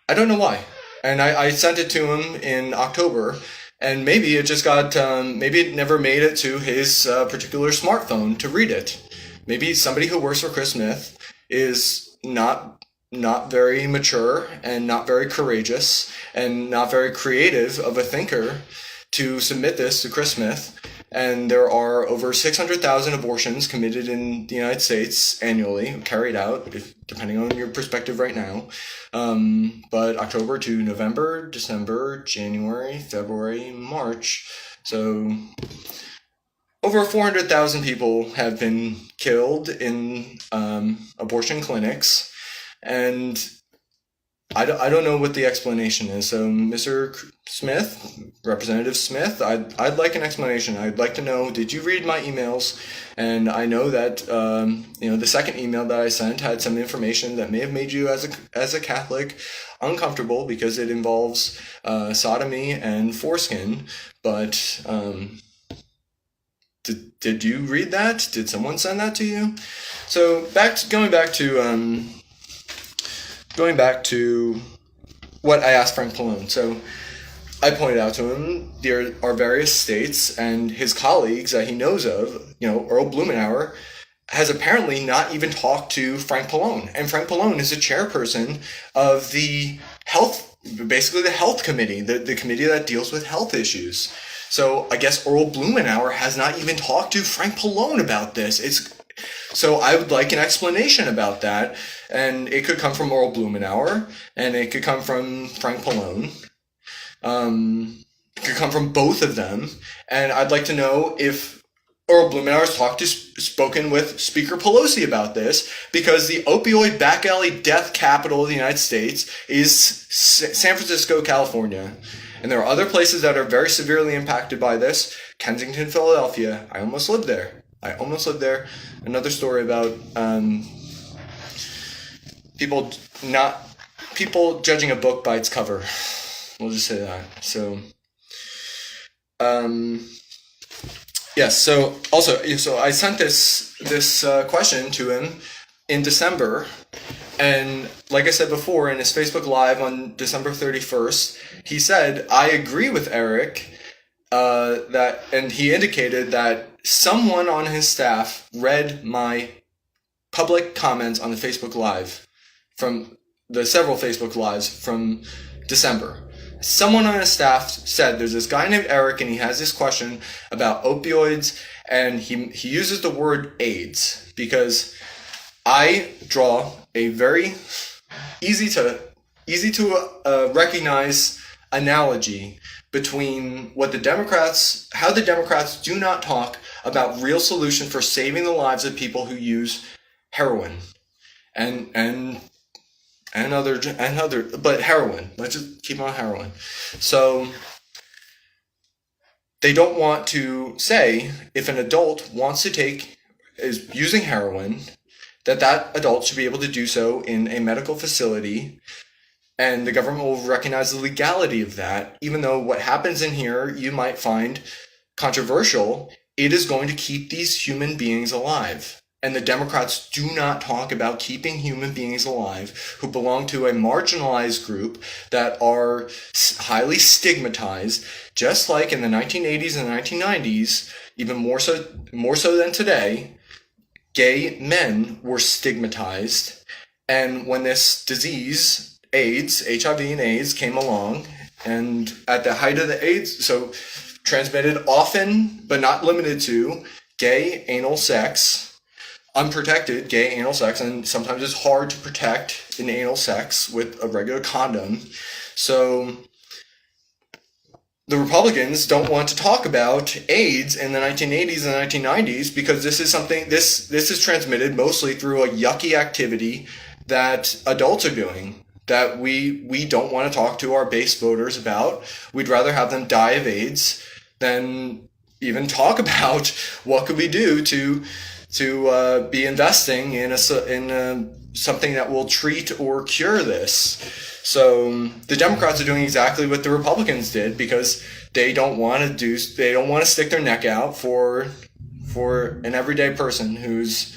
I don't know why. And I sent it to him in October, and maybe it just maybe it never made it to his particular smartphone to read it. Maybe somebody who works for Chris Smith is not very mature and not very courageous and not very creative of a thinker to submit this to Chris Smith. And there are over 600,000 abortions committed in the United States annually, carried out, depending on your perspective right now. But October to November, December, January, February, March. So over 400,000 people have been killed in abortion clinics. And I don't know what the explanation is. So, Mr. Smith, Representative Smith, I'd like an explanation. I'd like to know, did you read my emails? And I know that the second email that I sent had some information that may have made you, as a Catholic, uncomfortable because it involves sodomy and foreskin. But did you read that? Did someone send that to you? So going back to what I asked Frank Pallone. So I pointed out to him there are various states, and his colleagues that he knows of, Earl Blumenauer, has apparently not even talked to Frank Pallone. And Frank Pallone is the chairperson of the health committee, the committee that deals with health issues. So I guess Earl Blumenauer has not even talked to Frank Pallone about this. So I would like an explanation about that. And it could come from Earl Blumenauer, and it could come from Frank Pallone. It could come from both of them. And I'd like to know if Earl Blumenauer has spoken with Speaker Pelosi about this, because the opioid back alley death capital of the United States is San Francisco, California. And there are other places that are very severely impacted by this. Kensington, Philadelphia. I almost lived there. Another story about people judging a book by its cover. We'll just say that. So, yes. So I sent this question to him in December, and like I said before, in his Facebook Live on December 31st, he said, "I agree with Eric." And he indicated that someone on his staff read my public comments on the Facebook Live from the several Facebook Lives from December. Someone on his staff said there's this guy named Eric and he has this question about opioids, and he uses the word AIDS because I draw a very easy to recognize analogy between how the Democrats do not talk about real solution for saving the lives of people who use heroin and other, but heroin. Let's just keep on heroin. So they don't want to say if an adult is using heroin, that adult should be able to do so in a medical facility, and the government will recognize the legality of that. Even though what happens in here you might find controversial, it is going to keep these human beings alive. And the Democrats do not talk about keeping human beings alive who belong to a marginalized group that are highly stigmatized, just like in the 1980s and 1990s, even more so than today. Gay men were stigmatized, and when this disease, AIDS, HIV and AIDS, came along, and at the height of the AIDS, so transmitted often but not limited to gay anal sex, unprotected gay anal sex, and sometimes it's hard to protect in anal sex with a regular condom. So the Republicans don't want to talk about AIDS in the 1980s and 1990s because this is transmitted mostly through a yucky activity that adults are doing that we don't want to talk to our base voters about. We'd rather have them die of AIDS than even talk about what could we do to be investing in something that will treat or cure this. So the Democrats are doing exactly what the Republicans did because they don't want to stick their neck out for an everyday person who's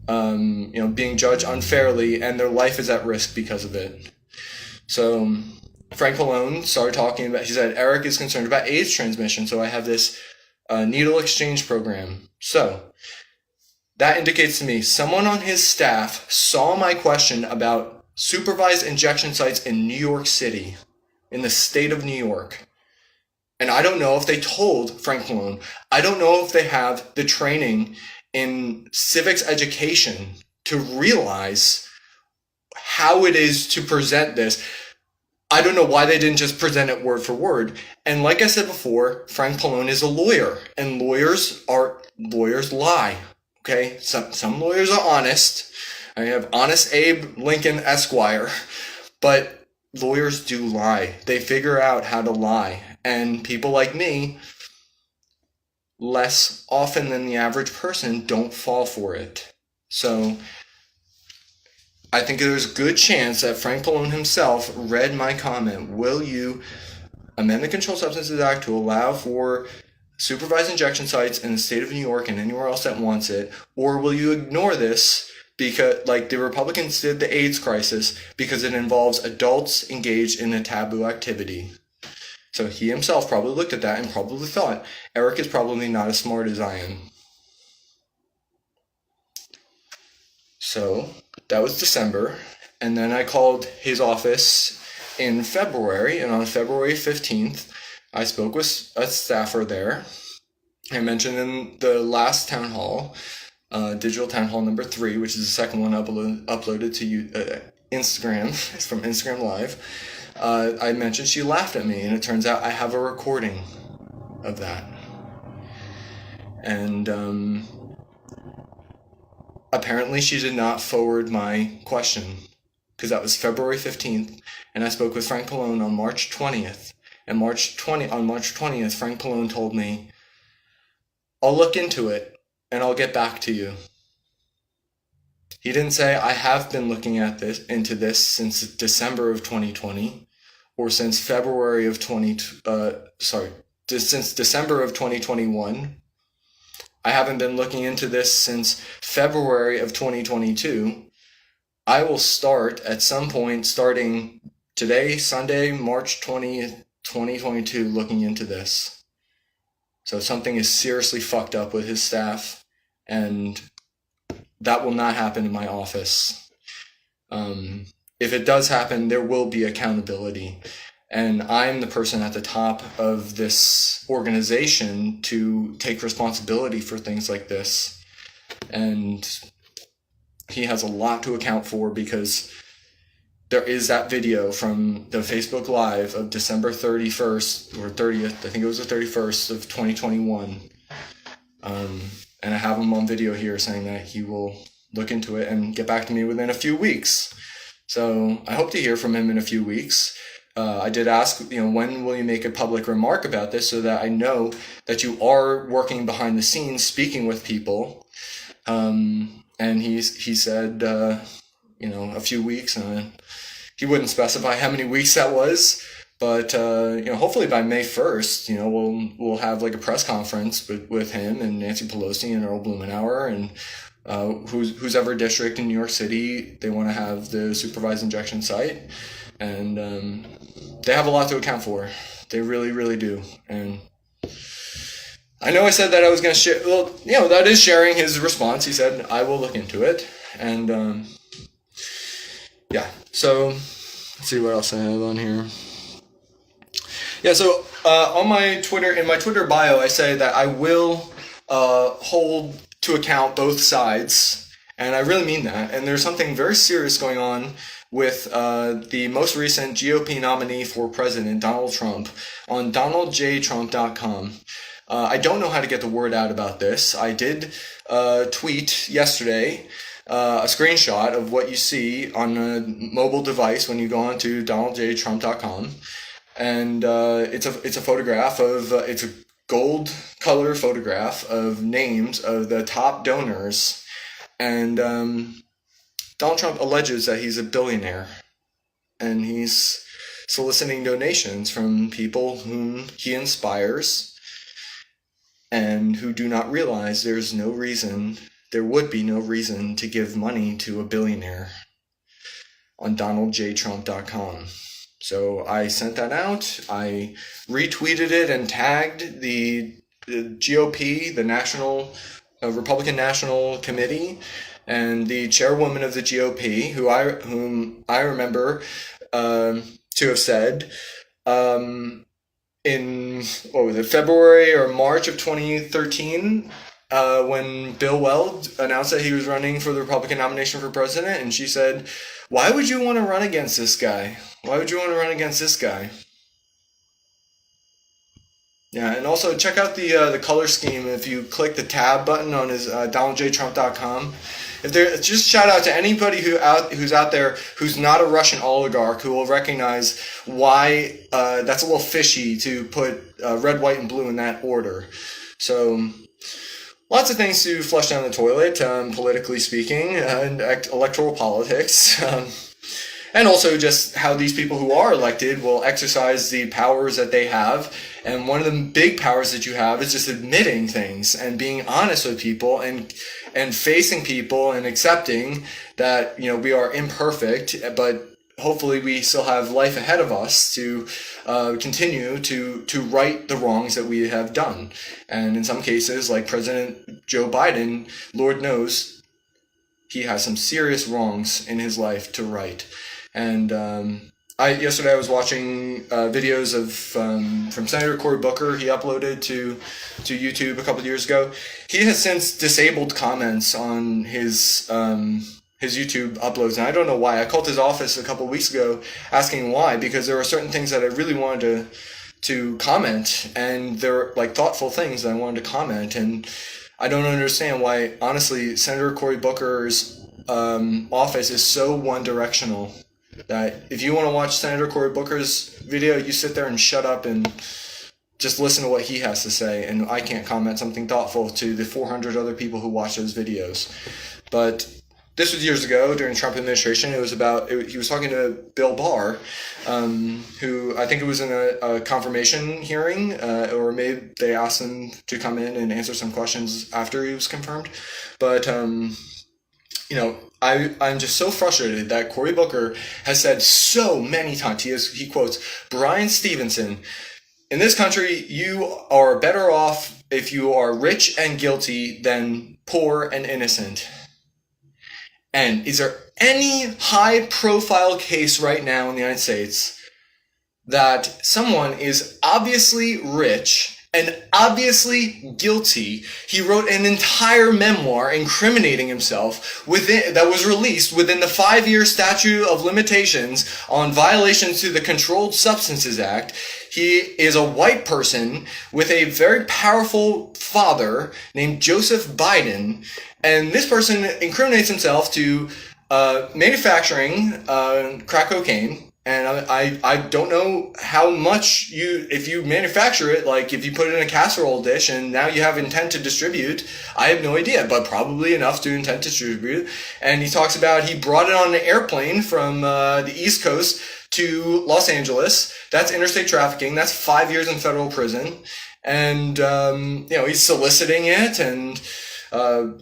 being judged unfairly and their life is at risk because of it. So Frank Pallone started talking about, he said, Eric is concerned about AIDS transmission, so I have this needle exchange program. So that indicates to me someone on his staff saw my question about supervised injection sites in New York City, in the state of New York. And I don't know if they told Frank Pallone. I don't know if they have the training in civics education to realize how it is to present this. I don't know why they didn't just present it word for word. And like I said before, Frank Pallone is a lawyer, and lawyers lie. Okay, some lawyers are honest. I have Honest Abe Lincoln Esquire, but lawyers do lie. They figure out how to lie, and people like me, less often than the average person, don't fall for it. So I think there's a good chance that Frank Pallone himself read my comment. Will you amend the Controlled Substances Act to allow for supervised injection sites in the state of New York and anywhere else that wants it, or will you ignore this because, like the Republicans did the AIDS crisis, because it involves adults engaged in a taboo activity? So he himself probably looked at that and probably thought, Eric is probably not as smart as I am. So that was December, and then I called his office in February, and on February 15th, I spoke with a staffer there. I mentioned in the last town hall, digital town hall number 3, which is the second one uploaded to Instagram. It's from Instagram Live. I mentioned she laughed at me, and it turns out I have a recording of that. And apparently she did not forward my question, because that was February 15th, and I spoke with Frank Pallone on March 20th. And on March 20th, Frank Pallone told me, I'll look into it, and I'll get back to you. He didn't say, I have been looking into this since December of 2020, or since since December of 2021. I haven't been looking into this since February of 2022. I will start at some point, starting today, Sunday, March 20th, 2022, looking into this. So something is seriously fucked up with his staff, and that will not happen in my office. If it does happen, there will be accountability. And I'm the person at the top of this organization to take responsibility for things like this. And he has a lot to account for, because there is that video from the Facebook Live of December 31st or 30th, I think it was the 31st of 2021. And I have him on video here saying that he will look into it and get back to me within a few weeks. So I hope to hear from him in a few weeks. I did ask, when will you make a public remark about this, so that I know that you are working behind the scenes, speaking with people. And he said, a few weeks. He wouldn't specify how many weeks that was, but hopefully by May 1st, we'll have like a press conference with him and Nancy Pelosi and Earl Blumenauer and whose ever district in New York City they want to have the supervised injection site, and they have a lot to account for. They really, really do. And I know I said that I was going to share. Well, that is sharing his response. He said, I will look into it. And yeah, so let's see what else I have on here. Yeah, so on my Twitter, in my Twitter bio, I say that I will hold to account both sides, and I really mean that. And there's something very serious going on with the most recent GOP nominee for president, Donald Trump, on donaldjtrump.com. I don't know how to get the word out about this. I did tweet yesterday a screenshot of what you see on a mobile device when you go on to donaldjtrump.com. And it's a photograph of, it's a gold color photograph of names of the top donors. And Donald Trump alleges that he's a billionaire. And he's soliciting donations from people whom he inspires and who do not realize there would be no reason to give money to a billionaire on donaldjtrump.com. So I sent that out. I retweeted it and tagged the GOP, the National Republican National Committee, and the chairwoman of the GOP, whom I remember to have said in February or March of 2013. When Bill Weld announced that he was running for the Republican nomination for president, and she said, "Why would you want to run against this guy? Why would you want to run against this guy?" Yeah, and also check out the color scheme if you click the tab button on his donaldjtrump.com. Just shout out to anybody who's out there who's not a Russian oligarch, who will recognize why that's a little fishy to put red, white, and blue in that order. So lots of things to flush down the toilet, politically speaking, and electoral politics. And also just how these people who are elected will exercise the powers that they have. And one of the big powers that you have is just admitting things and being honest with people and facing people and accepting that, we are imperfect, but hopefully we still have life ahead of us to continue to right the wrongs that we have done. And in some cases, like President Joe Biden, Lord knows he has some serious wrongs in his life to right. And yesterday I was watching videos of from Senator Cory Booker. He uploaded to YouTube a couple of years ago. He has since disabled comments on his YouTube uploads, and I don't know why. I called his office a couple of weeks ago asking why, because there were certain things that I really wanted to comment, and they're like thoughtful things that I wanted to comment, and I don't understand why. Honestly, Senator Cory Booker's office is so one-directional that if you want to watch Senator Cory Booker's video, you sit there and shut up and just listen to what he has to say, and I can't comment something thoughtful to the 400 other people who watch those videos. But this was years ago during the Trump administration. He was talking to Bill Barr, who I think it was in a confirmation hearing, or maybe they asked him to come in and answer some questions after he was confirmed. But I'm just so frustrated that Cory Booker has said so many times. He quotes Brian Stevenson, "In this country, you are better off if you are rich and guilty than poor and innocent." And is there any high-profile case right now in the United States that someone is obviously rich and obviously guilty. He wrote an entire memoir incriminating himself that was released within the 5-year statute of limitations on violations to the Controlled Substances Act. He is a white person with a very powerful father named Joseph Biden, and this person incriminates himself to manufacturing crack cocaine. And I don't know how much if you manufacture it, like if you put it in a casserole dish and now you have intent to distribute, I have no idea, but probably enough to intent to distribute. And he talks about he brought it on an airplane from the East Coast to Los Angeles. That's interstate trafficking. That's 5 years in federal prison. And, he's soliciting it and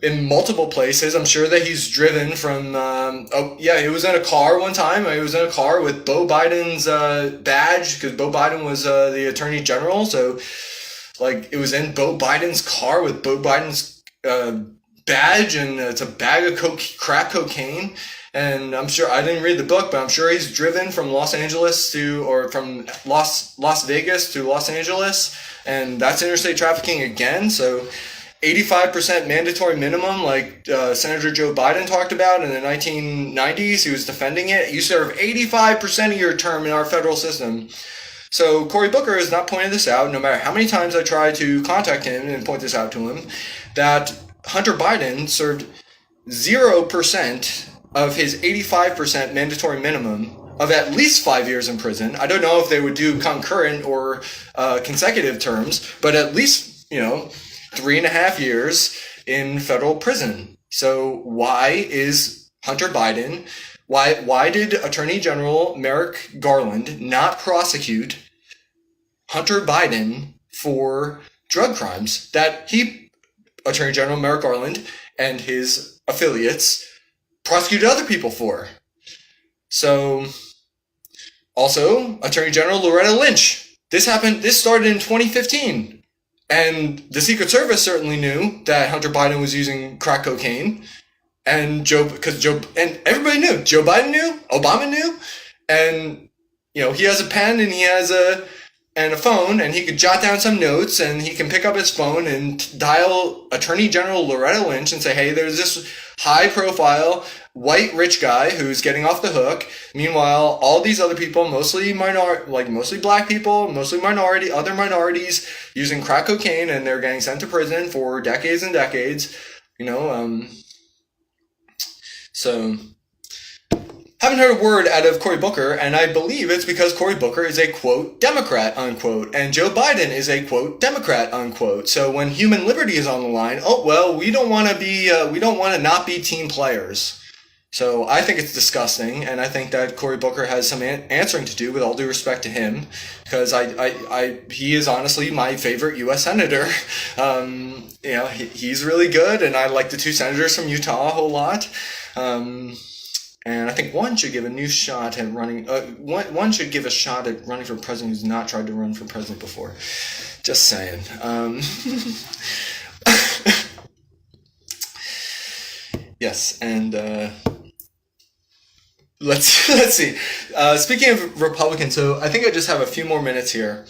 in multiple places. I'm sure that he's driven from, he was in a car one time. He was in a car with Beau Biden's badge, because Beau Biden was the attorney general. So, like, it was in Beau Biden's car with Beau Biden's badge, and it's a bag of crack cocaine. And I'm sure, I didn't read the book, but I'm sure he's driven from Los Angeles from Las Vegas to Los Angeles. And that's interstate trafficking again. So 85% mandatory minimum, like Senator Joe Biden talked about in the 1990s. He was defending it. You serve 85% of your term in our federal system. So Cory Booker has not pointed this out, no matter how many times I try to contact him and point this out to him, that Hunter Biden served 0% of his 85% mandatory minimum of at least 5 years in prison. I don't know if they would do concurrent or consecutive terms, but at least, 3.5 years in federal prison. So why is Hunter Biden, why did Attorney General Merrick Garland not prosecute Hunter Biden for drug crimes that Attorney General Merrick Garland and his affiliates prosecuted other people for? So, also, Attorney General Loretta Lynch. This started in 2015. And the Secret Service certainly knew that Hunter Biden was using crack cocaine, and everybody knew. Joe Biden knew, Obama knew, and he has a pen and he has a phone, and he could jot down some notes, and he can pick up his phone and dial Attorney General Loretta Lynch and say, hey, there's this high-profile white rich guy who's getting off the hook. Meanwhile, all these other people, mostly black people, mostly other minorities, using crack cocaine, and they're getting sent to prison for decades and decades. So haven't heard a word out of Cory Booker, and I believe it's because Cory Booker is a, quote, Democrat, unquote, and Joe Biden is a, quote, Democrat, unquote. So when human liberty is on the line, we don't want to not be team players. So I think it's disgusting, and I think that Cory Booker has some answering to do, with all due respect to him, because he is honestly my favorite U.S. senator. He's really good, and I like the two senators from Utah a whole lot. And I think one should give a shot at running for president who's not tried to run for president before. Just saying. Yes, and let's see. Speaking of Republicans, so I think I just have a few more minutes here.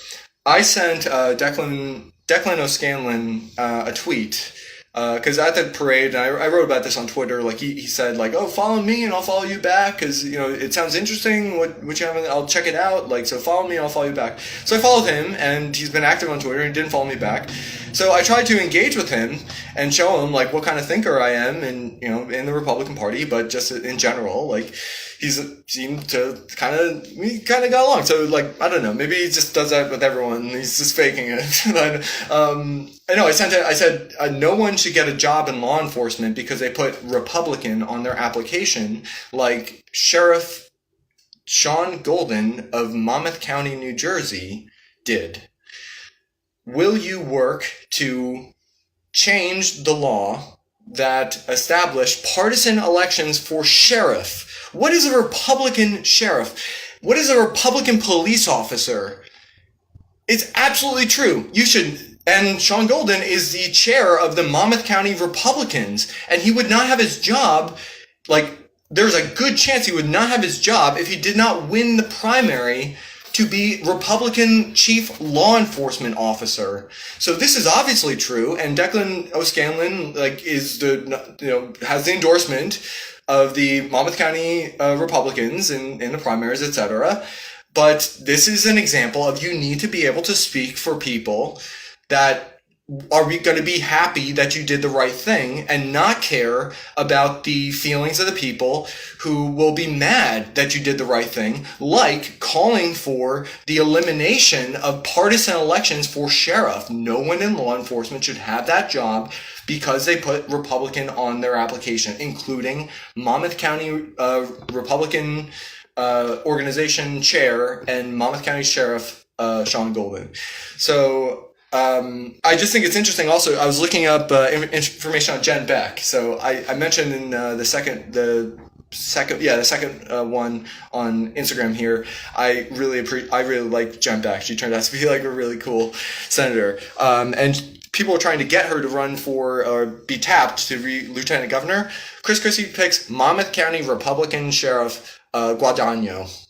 I sent Declan O'Scanlan a tweet. Because at the parade, and I wrote about this on Twitter, like he said, like, oh, follow me and I'll follow you back, because, it sounds interesting, what you have, I'll check it out, like, so follow me and I'll follow you back. So I followed him, and he's been active on Twitter, and he didn't follow me back. So I tried to engage with him and show him, like, what kind of thinker I am in the Republican Party, but just in general, like, he seemed to we kind of got along. So, like, I don't know, maybe he just does that with everyone. He's just faking it. But, I said, no one should get a job in law enforcement because they put Republican on their application, like Sheriff Sean Golden of Monmouth County, New Jersey did. Will you work to change the law that established partisan elections for sheriff? What is a Republican sheriff? What is a Republican police officer? It's absolutely true. You should. And Sean Golden is the chair of the Monmouth County Republicans, and he would not have his job, like, there's a good chance he would not have his job if he did not win the primary to be Republican chief law enforcement officer. So this is obviously true, and Declan O'Scanlan has the endorsement of the Monmouth County Republicans in the primaries, etc. But this is an example of you need to be able to speak for people that are we going to be happy that you did the right thing and not care about the feelings of the people who will be mad that you did the right thing, like calling for the elimination of partisan elections for sheriff. No one in law enforcement should have that job because they put Republican on their application, including Monmouth County Republican organization chair and Monmouth County Sheriff Sean Golden. So I just think it's interesting. Also, I was looking up information on Jen Beck. So I mentioned in the second one on Instagram here. I really like Jen Beck. She turned out to be like a really cool senator. And people are trying to get her to run for or be tapped to be lieutenant governor. Chris Christie picks Monmouth County Republican Sheriff Guadagno.